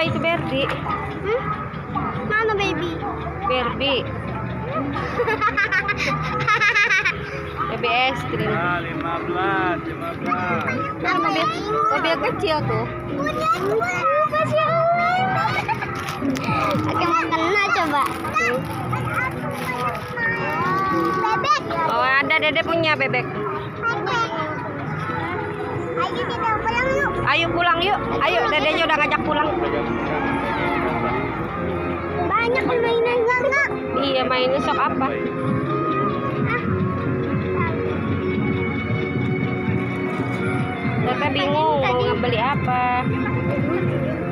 itu Berdi? Mana baby? Berdi. Baby es krim. Nah, 15. Kan mobil kecil tuh. Kasih Oke, mau kena coba. Bebek. Oh, ada Dede punya bebek. Ayo kita pulang yuk. Ayo pulang yuk. Ayo, Dedenya udah ngajak pulang. Banyak mainan enggak? Iya, mainnya sok apa? Dede bingung mau ngebeli apa.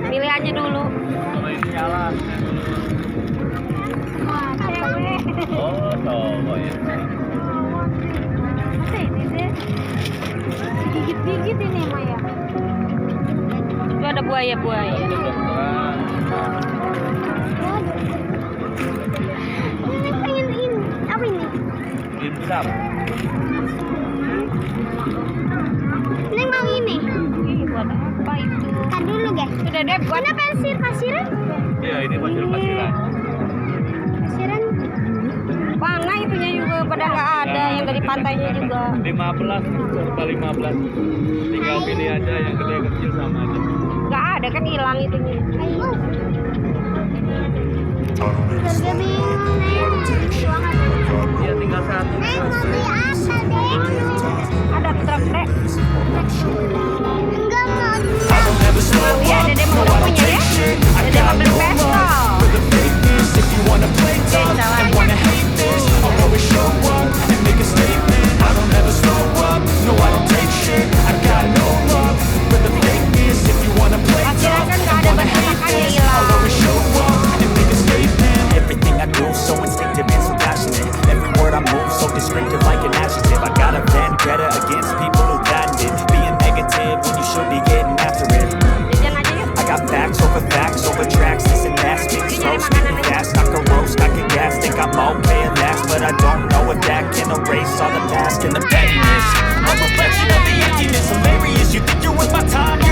Pilih aja dulu. Kalau ini jalan. Wah, cewek. Oh, tahu ya. Masa ini deh? Gigit-gigit ini Maya. Itu ada buaya-buaya. Ini pengen ini. Apa ini? Dimsum. Ini mau ini. Ih, buat apa itu? Kan dulu guys. Sudah deh buat Mana pasiran? Iya, ini pasir-pasiran. Pasiran. mana itunya juga pada nggak ada yang dari pantainya juga. 15 serba 15. Tinggal pilih aja yang gede kecil sama aja. Nggak ada kan hilang itunya. Ayo. Harga bingung. Iya, tinggal satu. Mau beli apa deh? Ada truk deh. Enggak mau. Iya, Dede mau udah punya ya. Dede mau beli pistol. Akhirnya kan nggak ada bahan makannya hilang. Everything I do so instinctive and so passionate. Every word I move so descriptive like an adjective. I got a vendetta against people who patented being negative when you should be getting after it. Jajan aja yuk. I got facts over tracks. Listen, fast, speak slow, speaking fast. I can roast, I can gas. Think I'm okay at last, but I don't know if that can erase all the past and the pettiness. A reflection of the emptiness. Hilarious, you think you're worth my time.